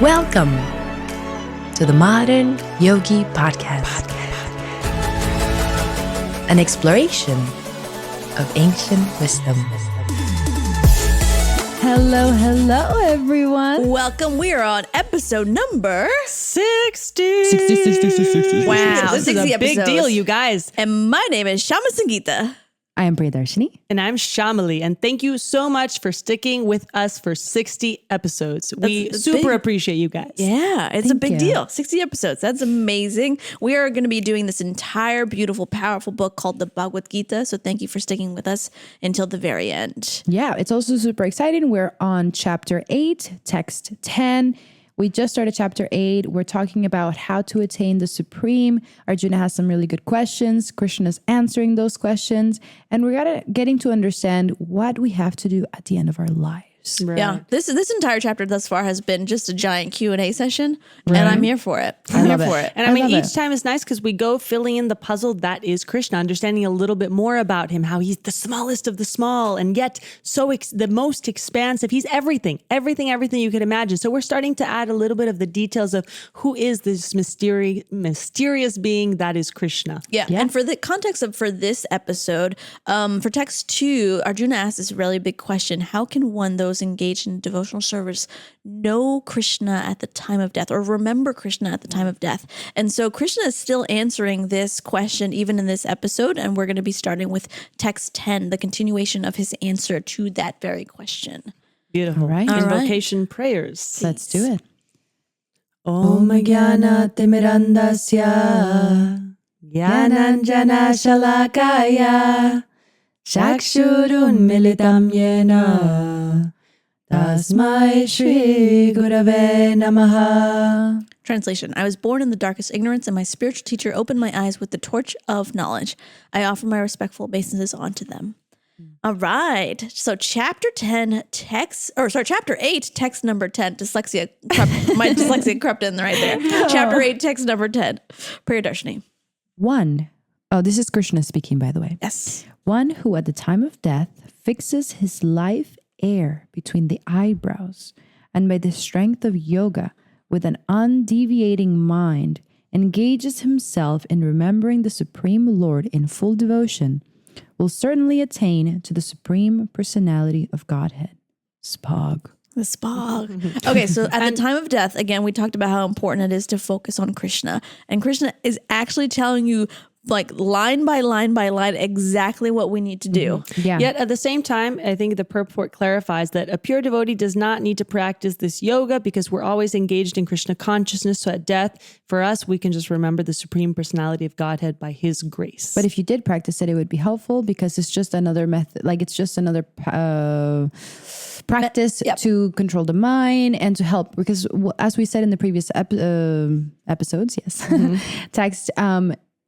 Welcome to the Modern Yogi Podcast. An exploration of ancient wisdom. Hello, everyone. Welcome. We are on episode number 60. 60. Wow. This is a big deal, you guys. And my name is Shama Sangeeta. I am Priyadarshini. And I'm Shamali. And thank you so much for sticking with us for 60 episodes. We super appreciate you guys. Yeah, it's a big you. deal. 60 episodes. That's amazing. We are going to be doing this entire beautiful, powerful book called the Bhagavad Gita. So thank you for sticking with us until the very end. Yeah, it's also super exciting. We're on chapter 8, text 10. We just started chapter 8. We're talking about how to attain the supreme. Arjuna has some really good questions. Krishna is answering those questions. And we're getting to understand what we have to do at the end of our lives. Right. Yeah, this entire chapter thus far has been just a giant Q&A session, and I'm here for it. I'm here for it. And I mean, each time is nice because we go filling in the puzzle that is Krishna, understanding a little bit more about him, how he's the smallest of the small, and yet the most expansive. He's everything you could imagine. So we're starting to add a little bit of the details of who is this mysterious being that is Krishna. Yeah. And for the context for this episode, for text 2, Arjuna asks this really big question: how can those engaged in devotional service know Krishna at the time of death, or remember Krishna at the time of death? And so Krishna is still answering this question even in this episode, and we're going to be starting with text 10, the continuation of his answer to that very question. Beautiful. All right. Invocation prayers. Let's do it. Om Jnana Timirandasya Jnananjana Shalakaya Chakshurun Militam Yena Tasmai Shri Gurave Namaha. Translation: I was born in the darkest ignorance, and my spiritual teacher opened my eyes with the torch of knowledge. I offer my respectful obeisances onto them. All right. So chapter 8, text number 10. My dyslexia crept in right there. Chapter 8, text number 10. Priyadarshini. 1. Oh, this is Krishna speaking, by the way. Yes. 1 who at the time of death fixes his life air between the eyebrows, and by the strength of yoga with an undeviating mind engages himself in remembering the Supreme Lord in full devotion, will certainly attain to the Supreme Personality of Godhead. Spog. The Spog. Okay, so at the time of death, again, we talked about how important it is to focus on Krishna. And Krishna is actually telling you, like, line by line by line, exactly what we need to do. Yeah. Yet at the same time, I think the purport clarifies that a pure devotee does not need to practice this yoga because we're always engaged in Krishna consciousness. So at death, for us, we can just remember the Supreme Personality of Godhead by his grace. But if you did practice it, it would be helpful because it's just another method, like it's just another practice to control the mind and to help. Because as we said in the previous episodes, text,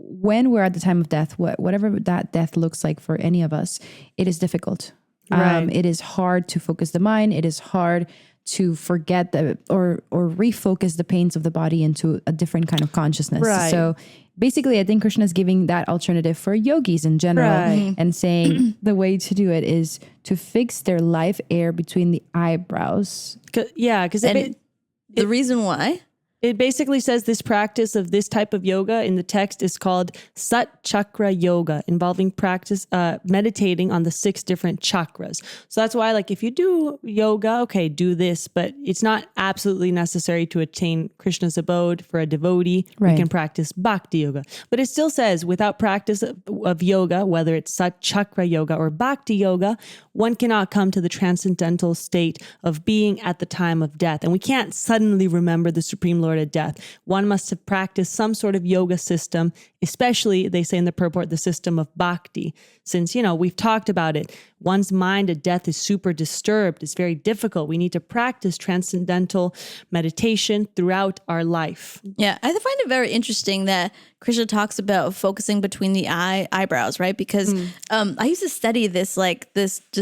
when we're at the time of death, whatever that death looks like for any of us, it is difficult. Right. It is hard to focus the mind. It is hard to forget or refocus the pains of the body into a different kind of consciousness. Right. So basically, I think Krishna is giving that alternative for yogis in general and saying the way to do it is to fix their life air between the eyebrows. Because The reason why? it basically says this practice of this type of yoga in the text is called Sat Chakra Yoga, involving practice, meditating on the 6 different chakras. So that's why, like, if you do yoga, okay, do this, but it's not absolutely necessary to attain Krishna's abode for a devotee. Right. We can practice bhakti yoga. But it still says without practice of yoga, whether it's Sat Chakra Yoga or bhakti yoga, one cannot come to the transcendental state of being at the time of death. And we can't suddenly remember the Supreme Lord at death. One must have practiced some sort of yoga system, especially, they say in the purport, the system of bhakti. Since, you know, we've talked about it, one's mind at death is super disturbed. It's very difficult. We need to practice transcendental meditation throughout our life. Yeah, I find it very interesting that Krishna talks about focusing between the eyebrows, right? Because I used to study this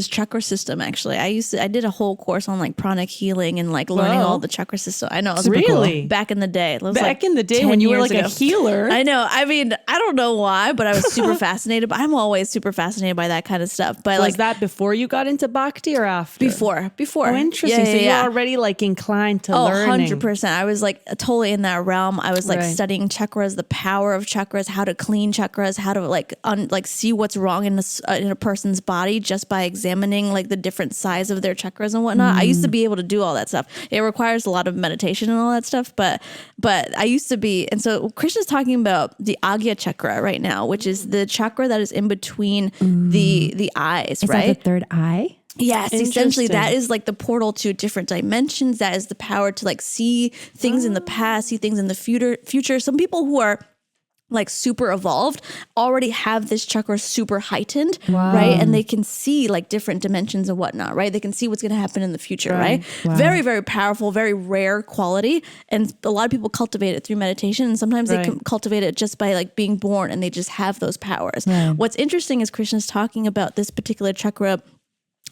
chakra system. Actually, I did a whole course on like pranic healing and like learning all the chakra system. I know, it was really back in the day. It was Back in the day 10 when you were years like ago. a healer. I know. I mean, I don't know why, but I was super fascinated. But I'm always super fascinated by that kind of stuff. But Was that before you got into bhakti or after? before. Oh, interesting. So you're already like inclined to learning. 100%. I was like totally in that realm. I was like Right. studying chakras, the power of chakras, how to clean chakras, how to like see what's wrong in a person's body just by examining like the different size of their chakras and whatnot. I used to be able to do all that stuff. It requires a lot of meditation and all that stuff, but I used to be. And so Krishna's talking about the Agya chakra right now, which is the chakra that is in between the eyes, Is right? that the third eye? Yes, essentially Interesting. that is like the portal to different dimensions. That is the power to like see things in the past, see things in the future. Some people who are like super evolved already have this chakra super heightened, right? And they can see like different dimensions and whatnot, right? They can see what's going to happen in the future, right? Very, very powerful, very rare quality. And a lot of people cultivate it through meditation. And sometimes they can cultivate it just by like being born and they just have those powers. What's interesting is Krishna's talking about this particular chakra.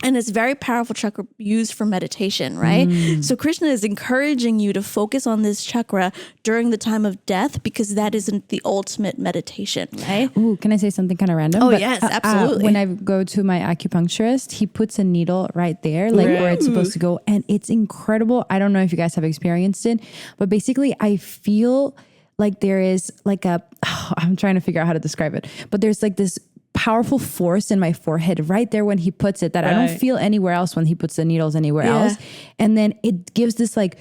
And it's very powerful chakra used for meditation, right? So Krishna is encouraging you to focus on this chakra during the time of death because that isn't the ultimate meditation, right? Ooh, can I say something kind of random? Oh, yes, absolutely. When I go to my acupuncturist, he puts a needle right there, like where it's supposed to go. And it's incredible. I don't know if you guys have experienced it, but basically I feel like there is like I'm trying to figure out how to describe it, but there's like this powerful force in my forehead right there when he puts it that I don't feel anywhere else when he puts the needles anywhere else. And then it gives this like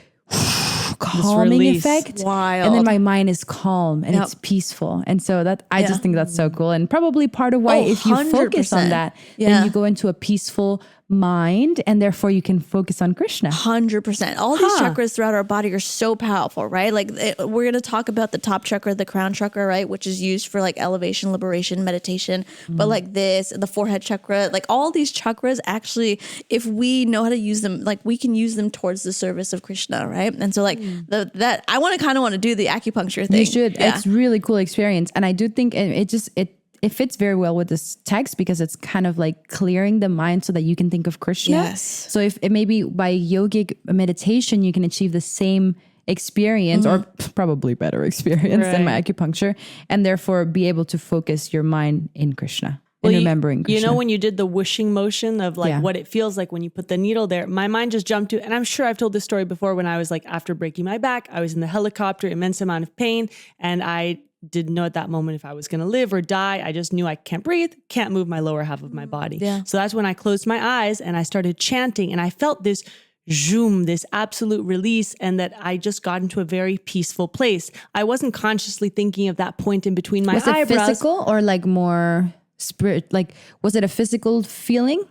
calming effect. Wild. And then my mind is calm and it's peaceful. And so that I just think that's so cool. And probably part of why if you focus on 100%. that, then you go into a peaceful mind and therefore you can focus on Krishna. 100%. All these chakras throughout our body are so powerful, right? Like we're going to talk about the top chakra, the crown chakra, right? Which is used for like elevation, liberation, meditation. But like this, the forehead chakra, like all these chakras actually, if we know how to use them, like we can use them towards the service of Krishna, right? And so like that, I want to do the acupuncture thing. You should. Yeah. It's really cool experience. And I do think it fits very well with this text because it's kind of like clearing the mind so that you can think of Krishna. Yes. So if it maybe by yogic meditation, you can achieve the same experience or probably better experience than my acupuncture and therefore be able to focus your mind in Krishna. And remembering Krishna. You know, when you did the whooshing motion of like what it feels like when you put the needle there, my mind just jumped to, and I'm sure I've told this story before when I was like, after breaking my back, I was in the helicopter, immense amount of pain. And I didn't know at that moment if I was going to live or die. I just knew I can't breathe, can't move my lower half of my body. So that's when I closed my eyes and I started chanting and I felt this zoom, this absolute release, and that I just got into a very peaceful place. I wasn't consciously thinking of that point in between my eyebrows. Was it physical or like more spirit? Like, was it a physical feeling?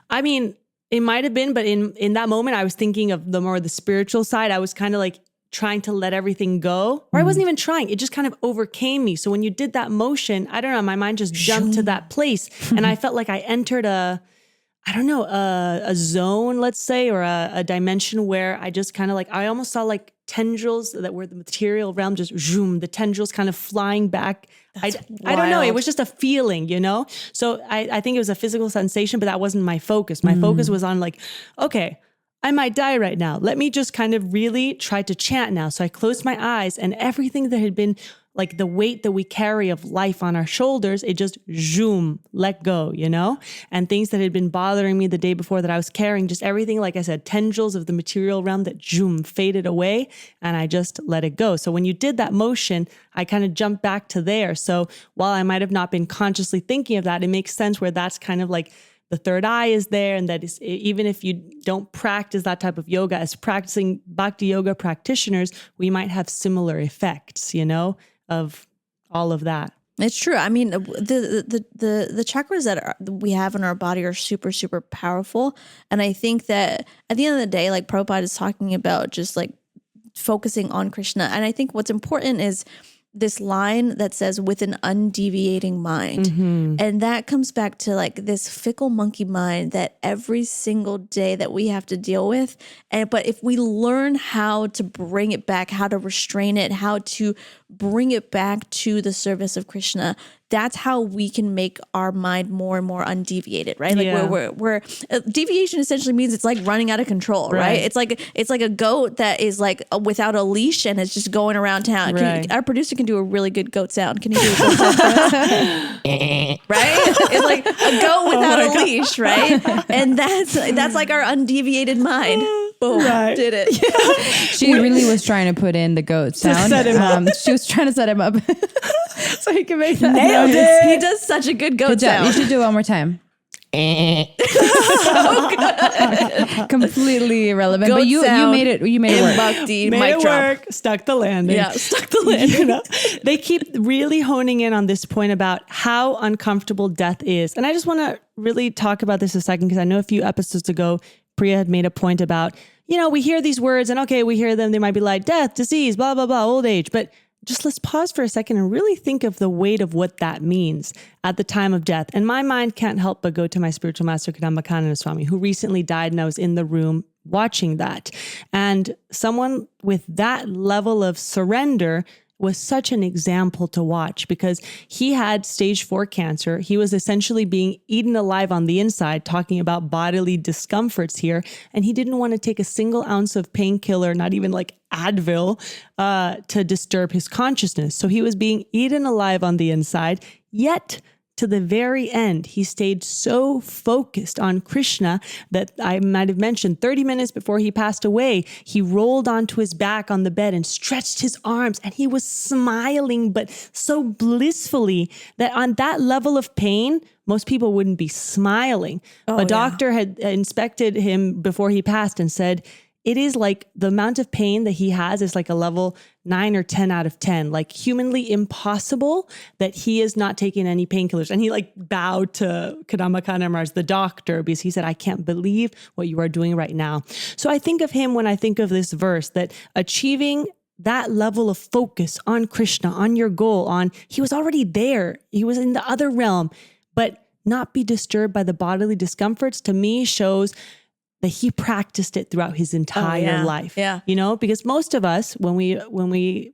I mean, it might have been, but in that moment, I was thinking of the spiritual side. I was kind of like trying to let everything go, or I wasn't even trying. It just kind of overcame me. So when you did that motion, I don't know, my mind just jumped to that place, and I felt like I entered a zone, let's say, or a dimension where I just kind of like, I almost saw like tendrils that were the material realm, just zoom, the tendrils kind of flying back. I don't know. It was just a feeling, you know? So I think it was a physical sensation, but that wasn't my focus. My focus was on like, okay, I might die right now. Let me just kind of really try to chant now. So I closed my eyes and everything that had been like the weight that we carry of life on our shoulders, it just zoom, let go, you know? And things that had been bothering me the day before that I was carrying, just everything, like I said, tendrils of the material realm that zoom, faded away, and I just let it go. So when you did that motion, I kind of jumped back to there. So while I might have not been consciously thinking of that, it makes sense where that's kind of like the third eye is there, and that is, even if you don't practice that type of yoga, as practicing bhakti yoga practitioners, we might have similar effects, you know, of all of that. It's true. I mean, the chakras that we have in our body are super, super powerful. And I think that at the end of the day, like Prabhupada is talking about just like focusing on Krishna. And I think what's important is this line that says with an undeviating mind. And that comes back to like this fickle monkey mind that every single day that we have to deal with. But if we learn how to bring it back, how to restrain it, how to bring it back to the service of Krishna, that's how we can make our mind more and more undeviated, right? Like Yeah. we're deviation essentially means it's like running out of control, right? It's like a goat that is like without a leash and it's just going around town. Right. Our producer can do a really good goat sound. Can you do a goat sound for us? Right? It's like a goat without a leash, right? And that's like our undeviated mind. Boom, did it. She really was trying to put in the goat sound. set him up. She was trying to set him up so he can make that Nailed noise. it. He does such a good goat Good job. You sound. should do it one more time. Completely irrelevant. Goat But you sound made it in work. Bhakti, Made mic it drop. work. Stuck the landing. Yeah, stuck the landing. You know, they keep really honing in on this point about how uncomfortable death is. And I just want to really talk about this a second, because I know a few episodes ago, Priya had made a point about, we hear these words and okay, we hear them. They might be like death, disease, blah, blah, blah, old age. But just let's pause for a second and really think of the weight of what that means at the time of death. And my mind can't help but go to my spiritual master, Kadamba Swami, who recently died, and I was in the room watching that. And someone with that level of surrender was such an example to watch, because he had stage 4 cancer. He was essentially being eaten alive on the inside, talking about bodily discomforts here. And he didn't want to take a single ounce of painkiller, not even like Advil, to disturb his consciousness. So he was being eaten alive on the inside, yet to the very end, he stayed so focused on Krishna that I might have mentioned 30 minutes before he passed away, he rolled onto his back on the bed and stretched his arms, and he was smiling, but so blissfully that on that level of pain, most people wouldn't be smiling. A doctor had inspected him before he passed and said, it is like the amount of pain that he has is like a level 9 or 10 out of 10, like humanly impossible that he is not taking any painkillers. And he like bowed to Kadamba Kanamars, the doctor, because he said, I can't believe what you are doing right now. So I think of him when I think of this verse, that achieving that level of focus on Krishna, on your goal, he was already there. He was in the other realm, but not be disturbed by the bodily discomforts, to me shows that he practiced it throughout his entire life. Yeah. Because most of us, when we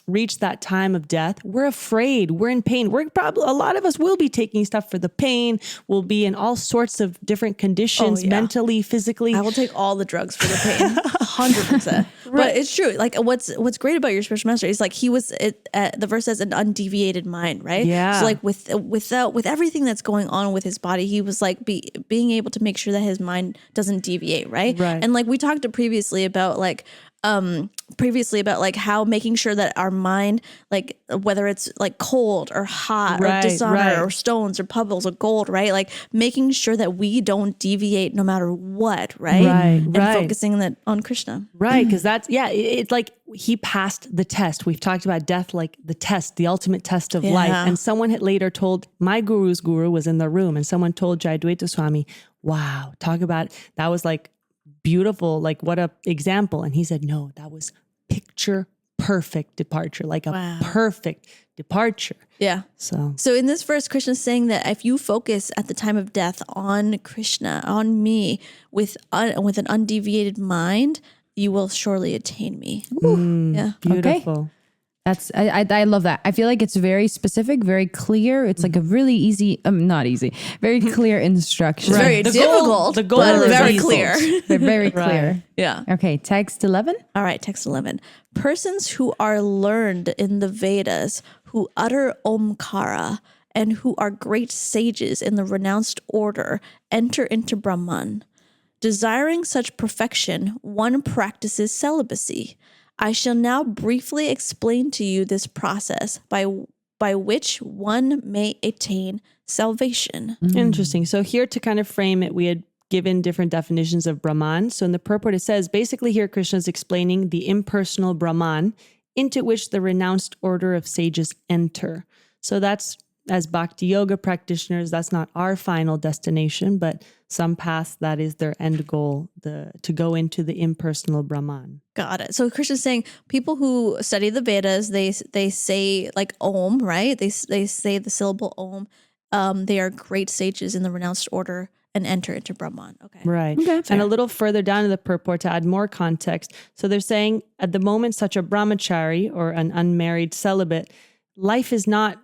reach that time of death, we're afraid, we're in pain. A lot of us will be taking stuff for the pain. We'll be in all sorts of different conditions, mentally, physically. I will take all the drugs for the pain, 100%. But it's true. Like what's great about your spiritual master is like he was. The verse says an undeviated mind, right? Yeah. So like with everything that's going on with his body, he was like being able to make sure that his mind doesn't deviate, right? Right. And like we talked previously about how making sure that our mind, like whether it's like cold or hot or dishonor or stones or pebbles or gold, right? Like making sure that we don't deviate no matter what, right? And focusing on Krishna. Right, because it's like he passed the test. We've talked about death like the test, the ultimate test of life. And someone had later told, my guru's guru was in the room, and someone told Jayadvaita Swami, wow, talk about, that was like beautiful, like what a example. And he said, no, that was picture perfect departure, like a perfect departure. Yeah. So in this verse, Krishna is saying that if you focus at the time of death on Krishna, on me, with an undeviated mind, you will surely attain me. Yeah. beautiful. Okay. I love that. I feel like it's very specific, very clear. It's like a really easy, not easy, very clear instruction. It's very difficult, the goal but is very easy. clear. They're very clear. Yeah. Okay, text 11. All right, text 11. Persons who are learned in the Vedas, who utter Omkara, and who are great sages in the renounced order, enter into Brahman. Desiring such perfection, one practices celibacy. I shall now briefly explain to you this process by which one may attain salvation. Interesting. So here, to kind of frame it, we had given different definitions of Brahman. So in the purport, it says, basically here Krishna is explaining the impersonal Brahman into which the renounced order of sages enter. So that's, as Bhakti Yoga practitioners, that's not our final destination, but some paths, that is their end goal, to go into the impersonal Brahman. Got it. So Krishna's saying people who study the Vedas, they say like Om, right? They say the syllable Om. They are great sages in the renounced order and enter into Brahman. Okay. Right. Okay, And fair. a little further down in the purport to add more context. So they're saying at the moment, such a brahmachari or an unmarried celibate, life is not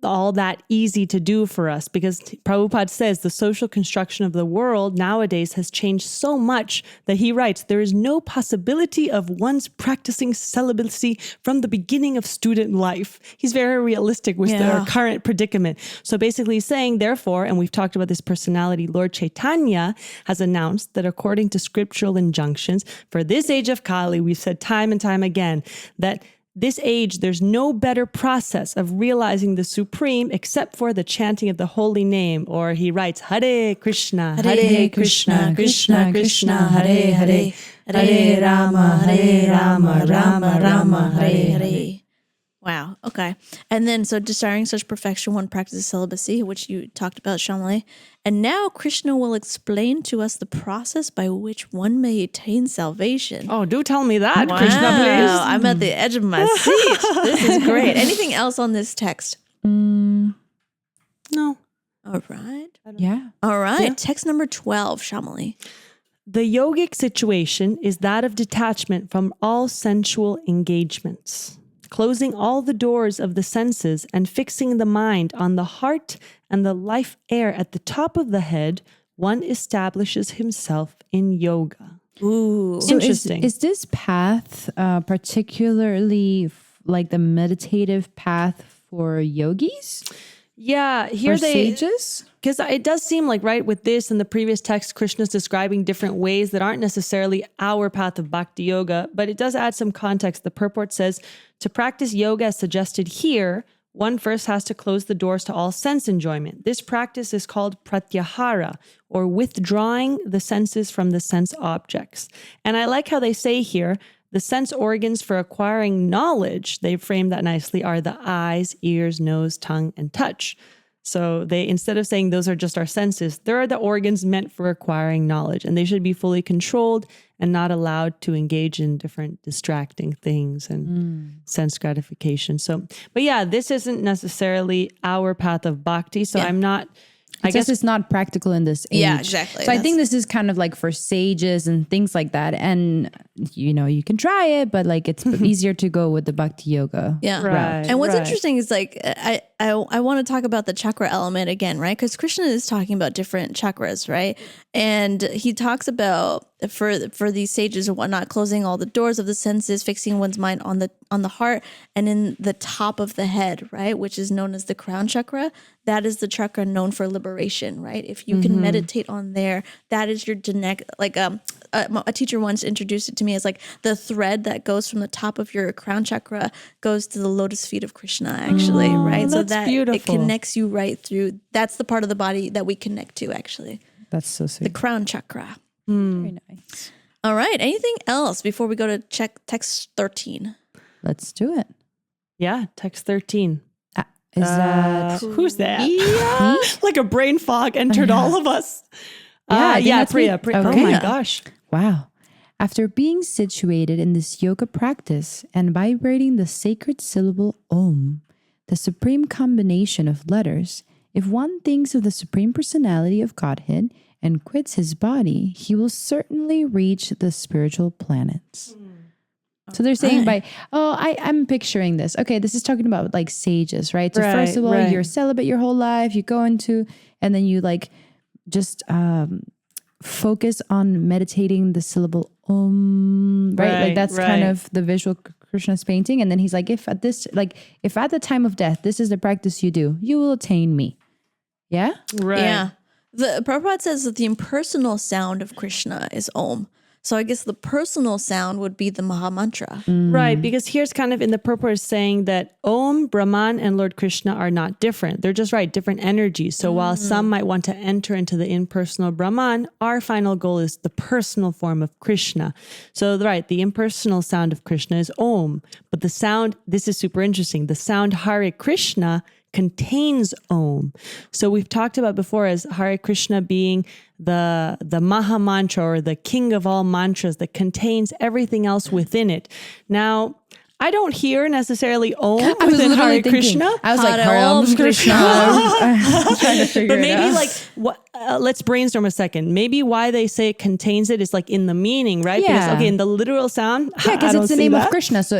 all that easy to do for us, because Prabhupada says the social construction of the world nowadays has changed so much that he writes, there is no possibility of one's practicing celibacy from the beginning of student life. He's very realistic with our current predicament. So basically he's saying, therefore, and we've talked about this personality, Lord Chaitanya has announced that according to scriptural injunctions, for this age of Kali, we've said time and time again, that this age, there's no better process of realizing the supreme except for the chanting of the holy name. Or he writes, Hare Krishna, Hare Krishna, Krishna Krishna, Hare Hare, Hare Rama, Rama Rama, Hare Hare. Wow. Okay. And then, so desiring such perfection, one practices celibacy, which you talked about, Shamali. And now Krishna will explain to us the process by which one may attain salvation. Oh, do tell me that, Wow. Krishna, please. I'm at the edge of my seat. This is great. Anything else on this text? No. All right. Yeah. All right. Text number 12, Shamali. The yogic situation is that of detachment from all sensual engagements, closing all the doors of the senses and fixing the mind on the heart and the life air at the top of the head, one establishes himself in yoga. Ooh. So Interesting. Is this path particularly like the meditative path for yogis? Yeah, here Or they... sages? Because it does seem like, right, with this and the previous text, Krishna's describing different ways that aren't necessarily our path of bhakti yoga, but it does add some context. The purport says, to practice yoga as suggested here, one first has to close the doors to all sense enjoyment. This practice is called pratyahara, or withdrawing the senses from the sense objects. And I like how they say here, the sense organs for acquiring knowledge, they frame that nicely, are the eyes, ears, nose, tongue, and touch. So they, instead of saying those are just our senses, there are the organs meant for acquiring knowledge, and they should be fully controlled and not allowed to engage in different distracting things and sense gratification. So, but yeah, this isn't necessarily our path of bhakti. So I'm not, I guess it's not practical in this age. Yeah, exactly. So I think this is kind of like for sages and things like that. And, you know, you can try it, but like it's easier to go with the bhakti yoga. Yeah. Right. And what's interesting is like, I want to talk about the chakra element again, right? Because Krishna is talking about different chakras, right? And he talks about for these sages and whatnot, closing all the doors of the senses, fixing one's mind on the heart and in the top of the head, right? Which is known as the crown chakra. That is the chakra known for liberation, right? If you can meditate on there, that is your like a teacher once introduced it to me as like the thread that goes from the top of your crown chakra goes to the lotus feet of Krishna, actually, right? So that beautiful. it connects you right through. That's the part of the body that we connect to, actually. That's so The sweet. crown chakra. Very nice. All right. Anything else before we go to check text 13? Let's do it. yeah, text 13. Is that Who's that? me? Like a brain fog entered all of us. I think Yeah, that's me. Priya. Oh Okay. my gosh. Wow. After being situated in this yoga practice and vibrating the sacred syllable Om, the supreme combination of letters, if one thinks of the Supreme Personality of Godhead and quits his body, he will certainly reach the spiritual planets. So they're saying I'm picturing this. Okay, this is talking about like sages, right? So first of all, you're celibate your whole life, you go into, and then you like just focus on meditating the syllable Om, right? Like that's kind of the visual Krishna's painting. And then he's like, if at the time of death, this is the practice you do, you will attain me. Yeah? Right. Yeah. The Prabhupada says that the impersonal sound of Krishna is Om. So I guess the personal sound would be the Maha Mantra. Right, because here's kind of in the purport saying that Om, Brahman, and Lord Krishna are not different. They're just different energies. So while some might want to enter into the impersonal Brahman, our final goal is the personal form of Krishna. So the impersonal sound of Krishna is Om. But the sound, this is super interesting, the sound Hare Krishna contains Om. So we've talked about before as Hare Krishna being the Maha Mantra or the king of all mantras that contains everything else within it. Now, I don't hear necessarily Om I was within literally Hare thinking, Krishna. I was like, Hare Hare Om Om Krishna. I'm trying to figure But it maybe out. like what? Let's brainstorm a second. Maybe why they say it contains it is like in the meaning, right? Yeah. Because in the literal sound, Yeah, I because don't it's the see name that. of Krishna. So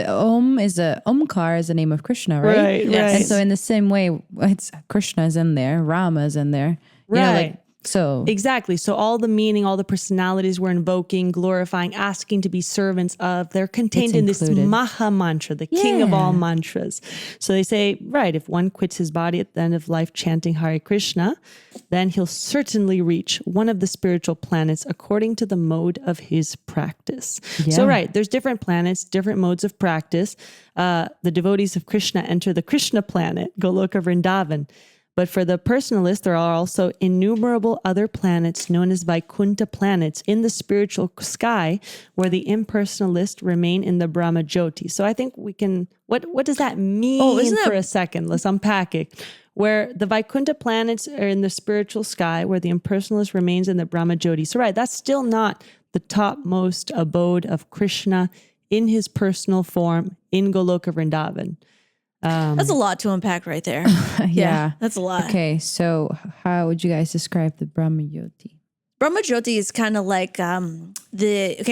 Omkar is the name of Krishna, right? Right, Yes. right. And so in the same way, it's Krishna's in there, Rama's in there. You know, Right. like, so Exactly. So all the meaning, all the personalities we're invoking, glorifying, asking to be servants of, they're contained in this included. Maha mantra, the king of all Yeah. mantras. So they say, right, if one quits his body at the end of life chanting Hare Krishna, then he'll certainly reach one of the spiritual planets according to the mode of his practice. So, Yeah. right, there's different planets, different modes of practice. The devotees of Krishna enter the Krishna planet, Goloka Vrindavan. But for the personalist, there are also innumerable other planets known as Vaikuntha planets in the spiritual sky where the impersonalists remain in the Brahma Jyoti. So I think we can, what does that mean isn't for that- a second? Let's unpack it. Where the Vaikuntha planets are in the spiritual sky, where the impersonalist remains in the Brahma Jyoti. So right, that's still not the topmost abode of Krishna in his personal form in Goloka Vrindavan. That's a lot to unpack right there. yeah. That's a lot. Okay, so how would you guys describe the Brahma Yoti? Brahma Jyoti is kind of like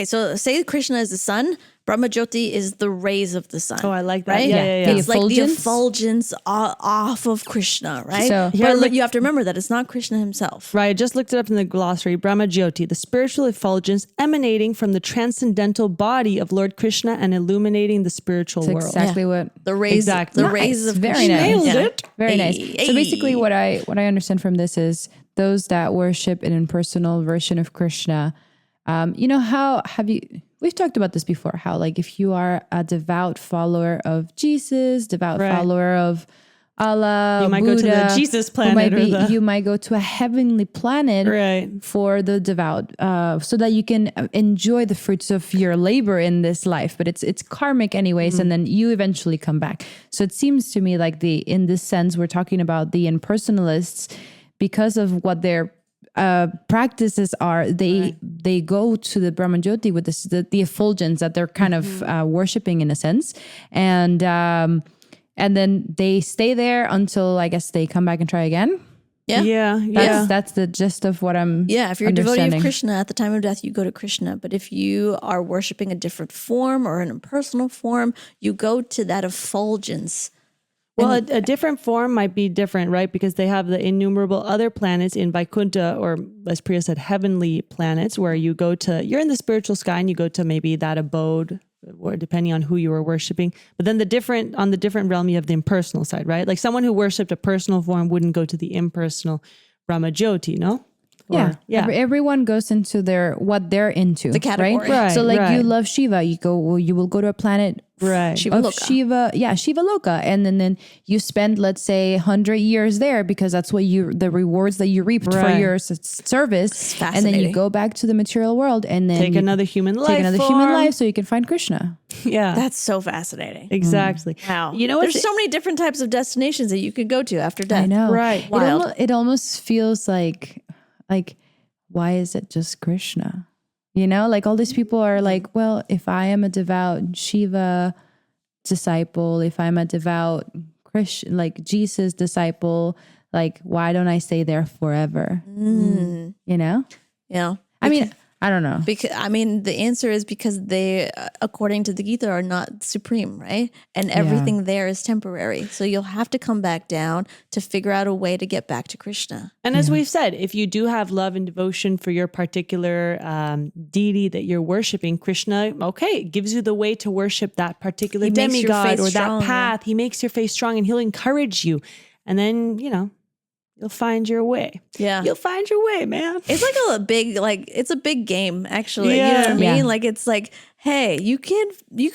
so say Krishna is the sun, Brahma Jyoti is the rays of the sun. Oh, I like that. Right? Yeah. The It's like the effulgence? effulgence off of Krishna, right? So- Yeah, but look- you have to remember that it's not Krishna himself. Right, I just looked it up in the glossary. Brahma Jyoti, the spiritual effulgence emanating from the transcendental body of Lord Krishna and illuminating the spiritual That's world. exactly what. The rays, Exactly. the rays Nice. of Very Krishna. nice. Nailed Yeah. it. Very nice. Hey, So basically, hey. what I understand from this is those that worship an impersonal version of Krishna. You know how we've talked about this before? How like if you are a devout follower of Jesus, devout Right. follower of Allah, You might Buddha, go to the Jesus who planet might or be- the- you might go to a heavenly planet Right. for the devout, so that you can enjoy the fruits of your labor in this life. But it's karmic anyways, and then you eventually come back. So it seems to me like in this sense, we're talking about the impersonalists because of what their practices are. They go to the Brahma Jyoti with the effulgence that they're kind of worshiping in a sense, and then they stay there until I guess they come back and try again. Yeah. Yeah. That's the gist of what I'm. Yeah, if you're a devotee of understanding. Krishna, at the time of death, you go to Krishna. But if you are worshiping a different form or an impersonal form, you go to that effulgence. Well, a different form might be different, right? Because they have the innumerable other planets in Vaikuntha, or as Priya said, heavenly planets, where you're in the spiritual sky and you go to maybe that abode, or depending on who you were worshiping. But then on the different realm, you have the impersonal side, right? Like someone who worshipped a personal form wouldn't go to the impersonal Brahma Jyoti, no? Yeah, yeah. Everyone goes into what they're into, The category. right? So, like, you Right. love Shiva, you will go to a planet, Right. Shiva of Loka. Shiva Loka, and then you spend, let's say, 100 years there because that's what the rewards that you reaped for Right. your service, and then you fascinating. go back to the material world, and then Take you another human life. take another human form. life so you can find Krishna. Yeah. That's so fascinating. exactly. Wow. You know, there's so many different types of destinations that you could go to after death. I know, Right. Wild. It almost feels like why is it just Krishna? You know, like all these people are like, well, if I am a devout Shiva disciple, if I'm a devout Christian, like Jesus disciple, like why don't I stay there forever? You know? Yeah. I mean, I don't know. Because the answer is because they, according to the Gita, are not supreme, right? And everything there is temporary. So you'll have to come back down to figure out a way to get back to Krishna. And as we've said, if you do have love and devotion for your particular deity that you're worshiping, Krishna, okay, it gives you the way to worship that particular He makes your demigod faith or strong, that path. He makes your faith strong and he'll encourage you. And then, you'll find your way. Yeah. You'll find your way, man. It's like it's a big game, actually. Yeah. You know what I mean? Yeah. Like, it's like, hey, you could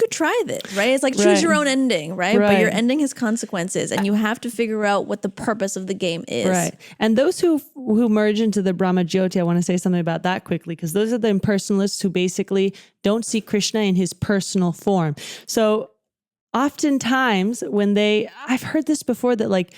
try this, right? It's like choose Right. your own ending, right? But Right. your ending has consequences and you have to figure out what the purpose of the game is. Right. And those who merge into the Brahma Jyoti, I want to say something about that quickly, because those are the impersonalists who basically don't see Krishna in his personal form. So oftentimes I've heard this before that like,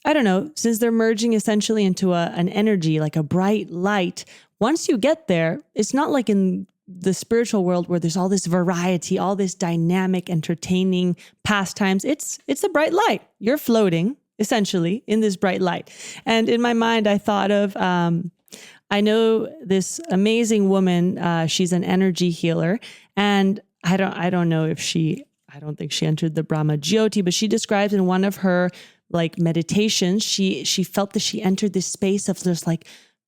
I don't know, since they're merging essentially into an energy, like a bright light, once you get there, it's not like in the spiritual world where there's all this variety, all this dynamic, entertaining pastimes. It's a bright light. You're floating essentially in this bright light. And in my mind, I thought of, I know this amazing woman. She's an energy healer, and I don't know if I don't think she entered the Brahma Jyoti, but she describes in one of her like meditations, she felt that she entered this space of this like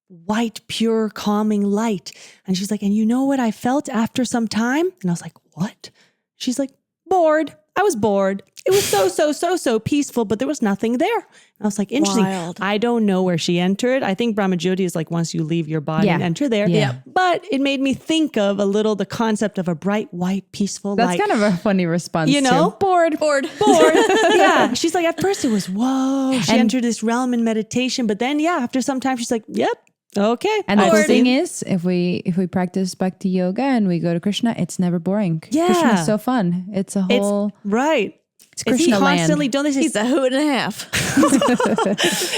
white, pure, calming light. And she's like, and you know what I felt after some time? And I was like, what? She's like, bored. I was bored. It was so peaceful, but there was nothing there. And I was like, interesting. Wild. I don't know where she entered. I think Brahma Jyoti is like once you leave your body and enter there. Yeah. But it made me think of the concept of a bright, white, peaceful light. That's kind of a funny response. You know? too. Bored. Bored. Yeah. She's like, at first it was, whoa. She entered this realm in meditation. But then, after some time, she's like, yep. Okay. And the cool thing is, if we practice bhakti yoga and we go to Krishna, it's never boring. Yeah. Krishna is so fun. It's a whole right. It's Is he Krishna constantly, land. don't they say, He's a hoot and a half.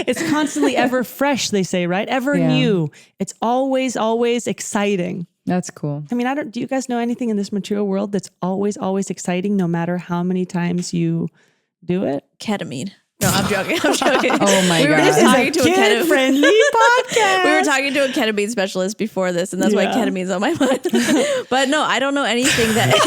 it's constantly ever fresh, they say, right? Ever new. It's always exciting. That's cool. I mean, do you guys know anything in this material world that's always exciting, no matter how many times you do it? Ketamine. No, I'm joking. I'm joking. Oh my we were God. just talking to a ketamine. Kid-friendly podcast. We were talking to a ketamine specialist before this, and that's why ketamine's on my mind. But no, I don't know anything that is.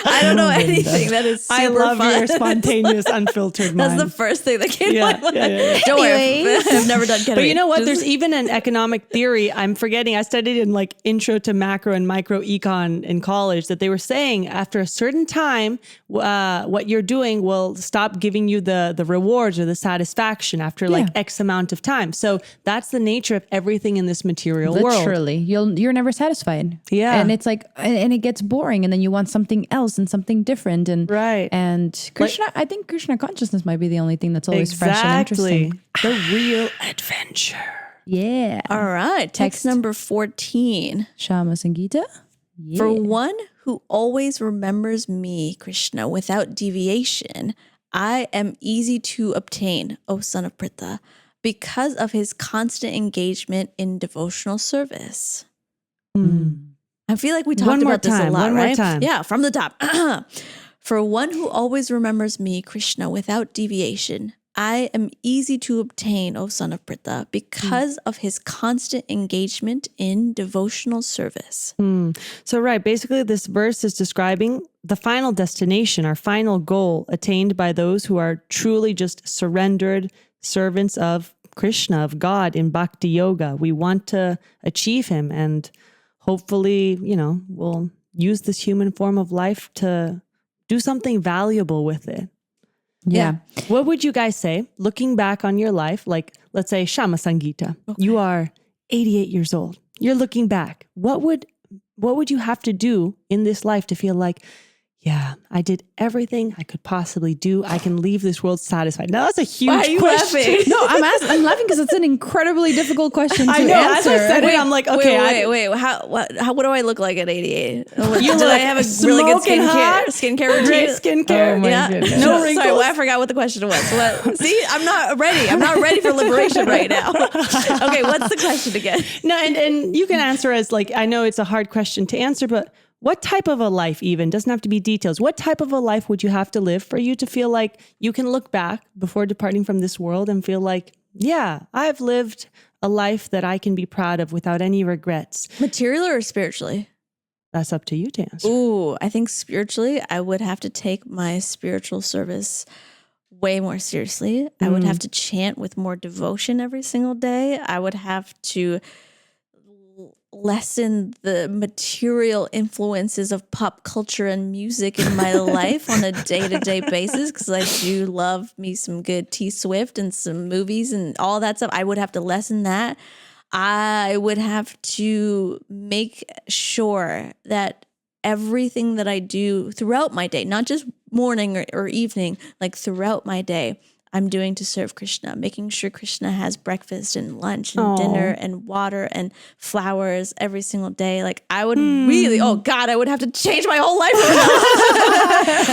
I don't know anything that is super I love fun. your spontaneous, unfiltered mind. That's the first thing that came to my mind. Yeah. Don't worry, I've never done ketamine. But you know what? Just- There's even an economic theory. I'm forgetting. I studied in like intro to macro and micro econ in college that they were saying after a certain time, what you're doing will stop giving you the rewards or the satisfaction after like X amount of time. So that's the nature of everything in this material world. Literally, you're never satisfied. Yeah. And it's like, and it gets boring, and then you want something else and something different. And Right. And Krishna, I think Krishna consciousness might be the only thing that's always fresh and interesting. The real adventure. Yeah. All right, text number 14. Shama Sangita. Yeah. For one who always remembers me, Krishna, without deviation, I am easy to obtain, O son of Pritha, because of his constant engagement in devotional service. I feel like we talked about this a lot, One right? more time. Yeah, from the top. For one who always remembers me, Krishna, without deviation, I am easy to obtain, O son of Pritha, because of his constant engagement in devotional service. So, right, basically this verse is describing the final destination, our final goal attained by those who are truly just surrendered servants of Krishna, of God in bhakti yoga. We want to achieve him, and hopefully, we'll use this human form of life to do something valuable with it. Yeah. What would you guys say, looking back on your life, like let's say Shama Sangita, you are 88 years old. You're looking back. What would you have to do in this life to feel like, yeah, I did everything I could possibly do. I can leave this world satisfied. Now that's a huge Why are you question. laughing? No, I'm laughing because it's an incredibly difficult question to I know. answer. As I said it, I'm like, okay, Wait. What do I look like at 88? Did I have a really good smoking hot, skincare routine? great skincare. Oh my Yeah. goodness. No Sorry, wrinkles. I forgot what the question was. See, I'm not ready. I'm not ready for liberation right now. Okay, what's the question again? No, and you can answer as like, I know it's a hard question to answer, but what type of a life even, doesn't have to be details. What type of a life would you have to live for you to feel like you can look back before departing from this world and feel like, yeah, I've lived a life that I can be proud of without any regrets? Material or spiritually? That's up to you to answer. Ooh, I think spiritually, I would have to take my spiritual service way more seriously. I would have to chant with more devotion every single day. I would have to lessen the material influences of pop culture and music in my life on a day-to-day basis, because I do love me some good T Swift and some movies and all that stuff. I would have to lessen that. I would have to make sure that everything that I do throughout my day, not just morning or evening, like throughout my day, I'm doing to serve Krishna, making sure Krishna has breakfast and lunch and dinner and water and flowers every single day. Like I would really, oh God, I would have to change my whole life around.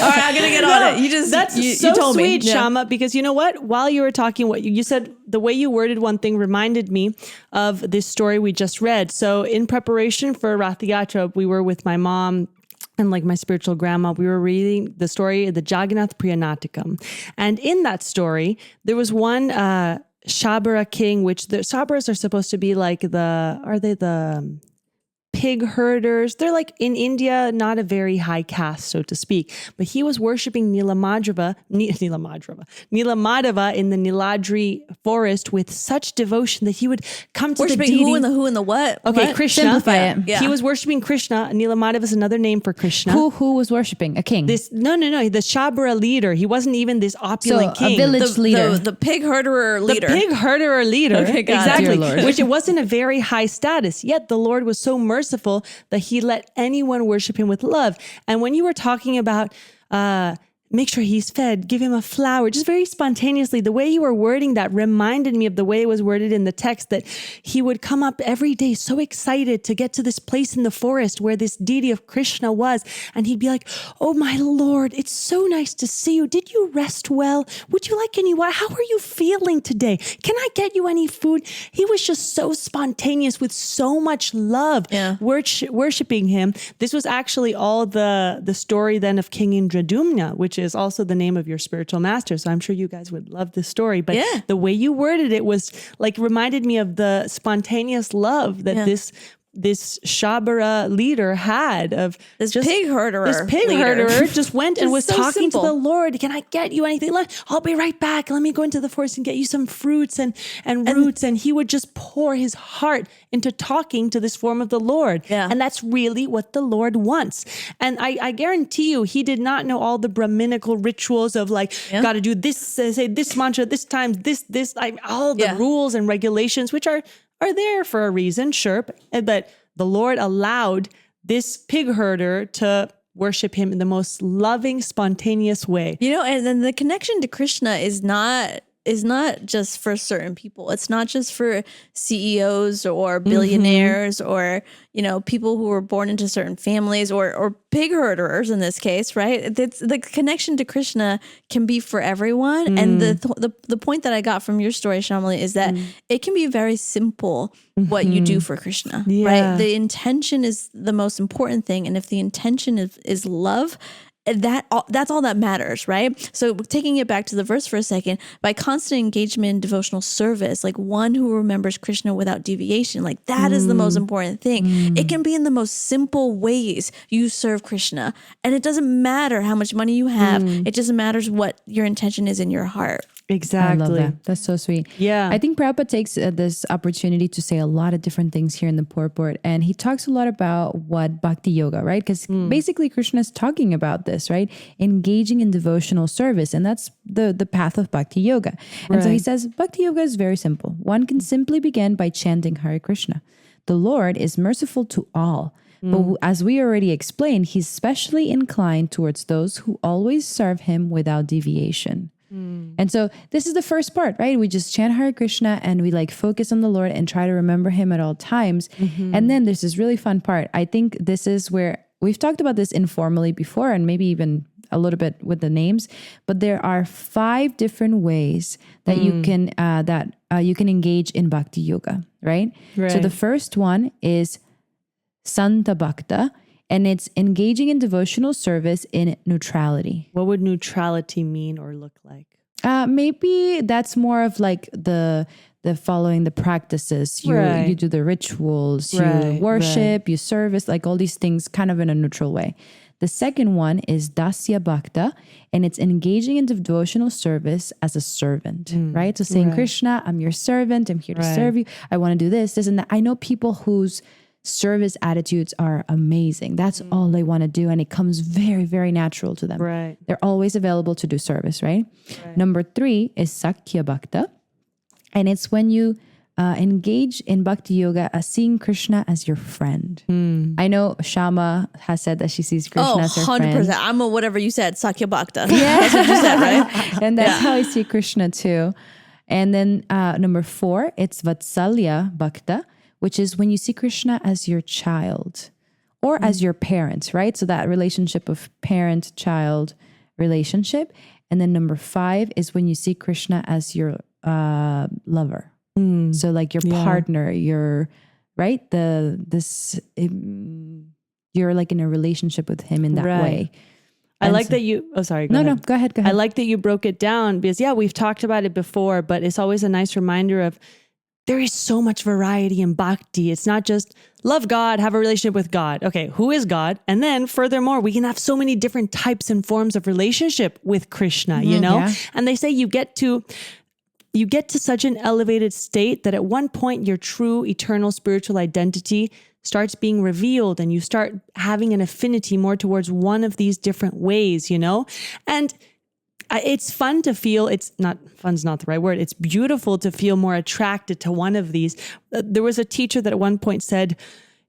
All right, I'm gonna get on it. That's you so told sweet, me. Yeah. Shama, because you know what? While you were talking, what you said, the way you worded one thing reminded me of this story we just read. So in preparation for Rath Yatra, we were with my mom and like my spiritual grandma, we were reading the story of the Jagannath Priyanatikam. And in that story, there was one Shabara king, which the Shabaras are supposed to be like the pig herders. They're like in India, not a very high caste, so to speak. But he was worshiping Nilamadeva in the Niladri forest with such devotion that he would come to Worshipping the deity. who and the what? Okay, What? Krishna. Simplify it. Yeah. He was worshiping Krishna. Nilamadeva is another name for Krishna. Who was worshiping? A king. No. The Shabara leader. He wasn't even this opulent So, a king. village leader. The pig herderer leader. The pig herderer leader. Okay, got it. Exactly. Dear Lord. Which it wasn't a very high status. Yet the Lord was so merciful that he let anyone worship him with love. And when you were talking about make sure he's fed, give him a flower, just very spontaneously, the way you were wording that reminded me of the way it was worded in the text, that he would come up every day so excited to get to this place in the forest where this deity of Krishna was. And he'd be like, oh my Lord, it's so nice to see you. Did you rest well? Would you like any water? How are you feeling today? Can I get you any food? He was just so spontaneous with so much love, worshiping him. This was actually all the story then of King Indradumna, which is also the name of your spiritual master. So I'm sure you guys would love this story. But the way you worded it was like reminded me of the spontaneous love that this Shabara leader had of This pig herderer. This pig herderer just went and was so talking simple. to the Lord. Can I get you anything? I'll be right back. Let me go into the forest and get you some fruits and roots. And he would just pour his heart into talking to this form of the Lord. Yeah. And that's really what the Lord wants. And I guarantee you, he did not know all the Brahminical rituals of like, got to do this, say this mantra, this time, all the rules and regulations, which are there for a reason, sure. But the Lord allowed this pig herder to worship him in the most loving, spontaneous way. You know, and then the connection to Krishna is not just for certain people. It's not just for CEOs or billionaires or, you know, people who were born into certain families or pig herderers in this case, right? It's, the connection to Krishna can be for everyone. And the point that I got from your story, Shamali, is that it can be very simple what you do for Krishna, right? The intention is the most important thing. And if the intention is love, that's all that matters, right? So taking it back to the verse for a second, by constant engagement in devotional service, like one who remembers Krishna without deviation, like that is the most important thing. It can be in the most simple ways you serve Krishna. And it doesn't matter how much money you have. It just matters what your intention is in your heart. Exactly. I love that. That's so sweet. Yeah. I think Prabhupada takes this opportunity to say a lot of different things here in the purport. And he talks a lot about what Bhakti Yoga, right? Because basically Krishna is talking about this, right? Engaging in devotional service. And that's the path of Bhakti Yoga. And so he says, Bhakti Yoga is very simple. One can simply begin by chanting Hare Krishna. The Lord is merciful to all. But as we already explained, he's specially inclined towards those who always serve him without deviation. And so this is the first part, right? We just chant Hare Krishna and we like focus on the Lord and try to remember him at all times. And then there's this really fun part. I think this is where we've talked about this informally before and maybe even a little bit with the names, but there are 5 different ways that you can engage in Bhakti Yoga, right? So the first one is Santa Bhakta, and it's engaging in devotional service in neutrality. What would neutrality mean or look like? Maybe that's more of like the following the practices. You do the rituals, you worship, you service, like all these things kind of in a neutral way. The second one is Dasya Bhakta, and it's engaging in devotional service as a servant, right? So saying, Krishna, I'm your servant. I'm here to serve you. I want to do this, and that. I know people whose service attitudes are amazing. That's all they want to do. And it comes very, very natural to them. Right. They're always available to do service, right? Number 3 is Sakya Bhakta. And it's when you engage in bhakti yoga as seeing Krishna as your friend. I know Shama has said that she sees Krishna as her 100%. friend. I'm a whatever you said, Sakya Bhakta. That's what you said, right? And that's how I see Krishna too. And then number 4, it's Vatsalya Bhakta, which is when you see Krishna as your child or as your parents, right? So that relationship of parent-child relationship. And then number 5 is when you see Krishna as your lover. So like your partner, your right, you're like in a relationship with him in that way. I like that you, oh, sorry. Go ahead. I like that you broke it down because we've talked about it before, but it's always a nice reminder of there is so much variety in bhakti. It's not just love God, have a relationship with God. Okay, who is God? And then furthermore, we can have so many different types and forms of relationship with Krishna, you know? Yeah. And they say you get to such an elevated state that at one point your true eternal spiritual identity starts being revealed and you start having an affinity more towards one of these different ways, you know? And it's fun to feel, fun's not the right word. It's beautiful to feel more attracted to one of these. There was a teacher that at one point said,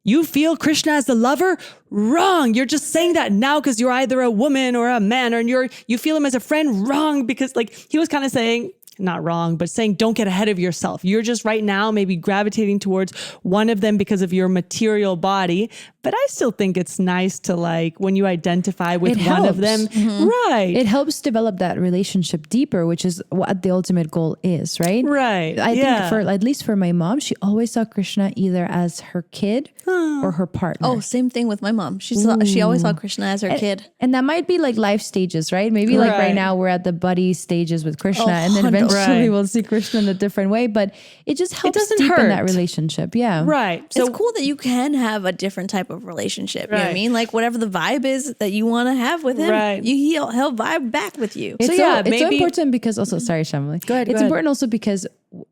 you feel Krishna as the lover? Wrong. You're just saying that now because you're either a woman or a man, or you feel him as a friend. Wrong. Because like he was kind of saying, not wrong, but saying don't get ahead of yourself. You're just right now maybe gravitating towards one of them because of your material body. But I still think it's nice to like when you identify with one of them. Right. It helps develop that relationship deeper, which is what the ultimate goal is, right? Right. I think at least for my mom, she always saw Krishna either as her kid or her partner. Oh, same thing with my mom. She always saw Krishna as her kid. And that might be like life stages, right? Maybe like right now we're at the buddy stages with Krishna and then eventually we'll see Krishna in a different way, but it just helps deepen that relationship. Yeah. Right. So it's cool that you can have a different type of relationship. You know what I mean? Like whatever the vibe is that you want to have with him, he'll vibe back with you. It's so important because also, sorry, Shamali. Go ahead. It's important also because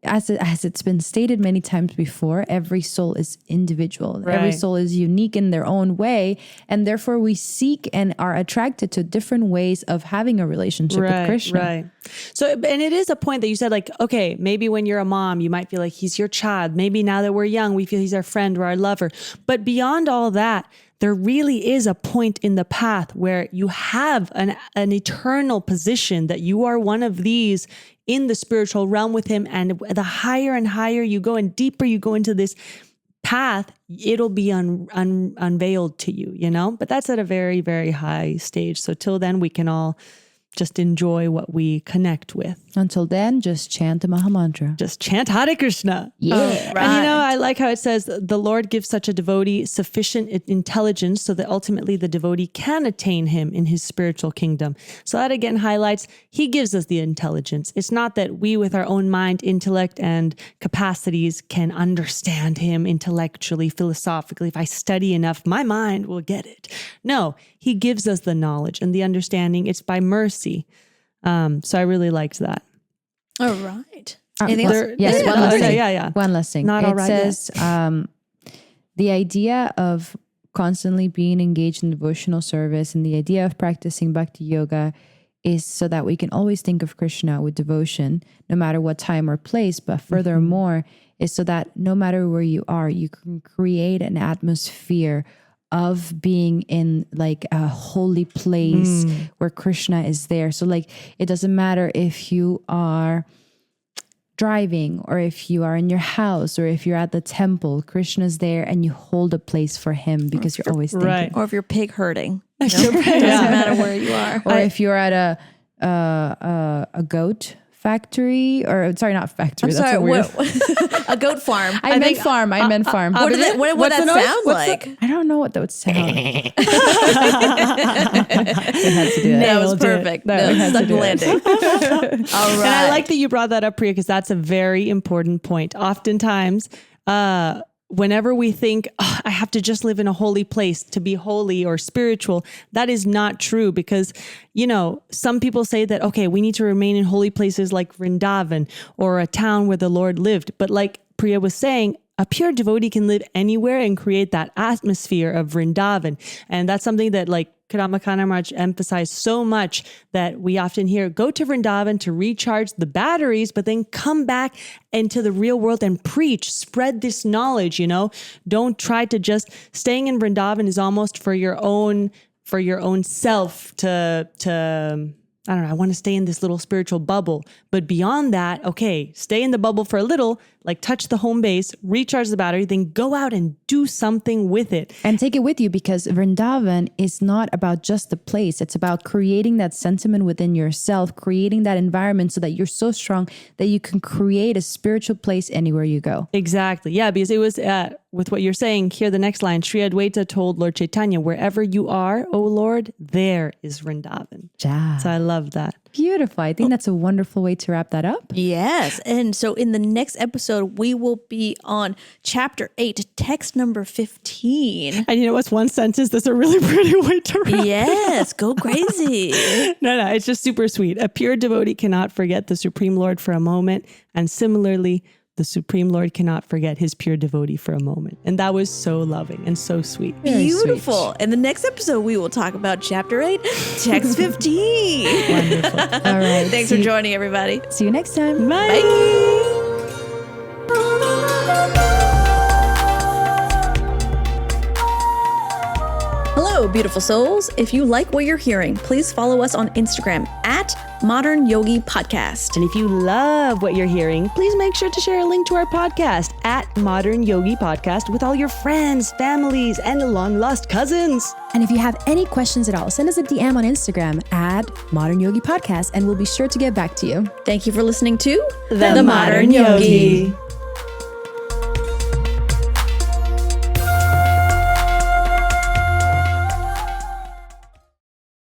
as it's been stated many times before, every soul is individual. Right. Every soul is unique in their own way. And therefore we seek and are attracted to different ways of having a relationship with Krishna. Right. So, and it is a point that you said like, okay, maybe when you're a mom, you might feel like he's your child. Maybe now that we're young, we feel he's our friend or our lover. But beyond all that, there really is a point in the path where you have an eternal position that you are one of these in the spiritual realm with him. And the higher and higher you go and deeper you go into this path, it'll be unveiled to you, you know? But that's at a very, very high stage. So till then, we can all just enjoy what we connect with. Until then, just chant the Mahamantra. Just chant Hare Krishna. Yeah. And you know, I like how it says the Lord gives such a devotee sufficient intelligence so that ultimately the devotee can attain him in his spiritual kingdom. So that again highlights he gives us the intelligence. It's not that we with our own mind, intellect, and capacities can understand him intellectually, philosophically. If I study enough, my mind will get it. No, he gives us the knowledge and the understanding. It's by mercy. So I really liked that. All right. Anything else? Yes, one last thing. Yeah. One last thing. Not all right yet. It says the idea of constantly being engaged in devotional service and the idea of practicing bhakti yoga is so that we can always think of Krishna with devotion, no matter what time or place. But furthermore, is so that no matter where you are, you can create an atmosphere of being in like a holy place where Krishna is there. So like, it doesn't matter if you are driving or if you are in your house or if you're at the temple, Krishna's there and you hold a place for him because you're always thinking. Right. Or if you're pig herding. You know? It doesn't matter where you are. Or if you're at a goat factory, or sorry, not factory. I'm sorry, a goat farm. I meant farm. What would that sound like? I don't know what that would sound like. That was perfect. Stuck the landing. All right. And I like that you brought that up, Priya, because that's a very important point. Oftentimes, whenever we think, I have to just live in a holy place to be holy or spiritual, that is not true because, you know, some people say that, okay, we need to remain in holy places like Vrindavan or a town where the Lord lived. But like Priya was saying, a pure devotee can live anywhere and create that atmosphere of Vrindavan. And that's something that like Kadamba Maharaj emphasized so much, that we often hear, go to Vrindavan to recharge the batteries, but then come back into the real world and preach, spread this knowledge, Don't try to just, staying in Vrindavan is almost for your own self to I don't know, I want to stay in this little spiritual bubble. But beyond that, okay, stay in the bubble for a little, like touch the home base, recharge the battery, then go out and do something with it. And take it with you, because Vrindavan is not about just the place. It's about creating that sentiment within yourself, creating that environment so that you're so strong that you can create a spiritual place anywhere you go. Exactly. Yeah, because it was with what you're saying here, the next line, Sri Advaita told Lord Chaitanya, wherever you are, O Lord, there is Vrindavan. Ja. So I love that. Beautiful. I think that's a wonderful way to wrap that up. Yes. And so in the next episode, we will be on chapter 8, text number 15. And you know what's one sentence that's a really pretty way to wrap Yes, go crazy. No, it's just super sweet. A pure devotee cannot forget the Supreme Lord for a moment. And similarly, the Supreme Lord cannot forget his pure devotee for a moment. And that was so loving and so sweet. Very Beautiful. sweet. In the next episode, we will talk about chapter 8, text 15. Wonderful. All right. Thanks for joining, everybody. See you next time. Bye. Hello, beautiful souls. If you like what you're hearing, please follow us on Instagram at Modern Yogi Podcast. And if you love what you're hearing, please make sure to share a link to our podcast at Modern Yogi Podcast with all your friends, families, and long-lost cousins. And if you have any questions at all, send us a DM on Instagram at Modern Yogi Podcast, and we'll be sure to get back to you. Thank you for listening to The Modern Yogi.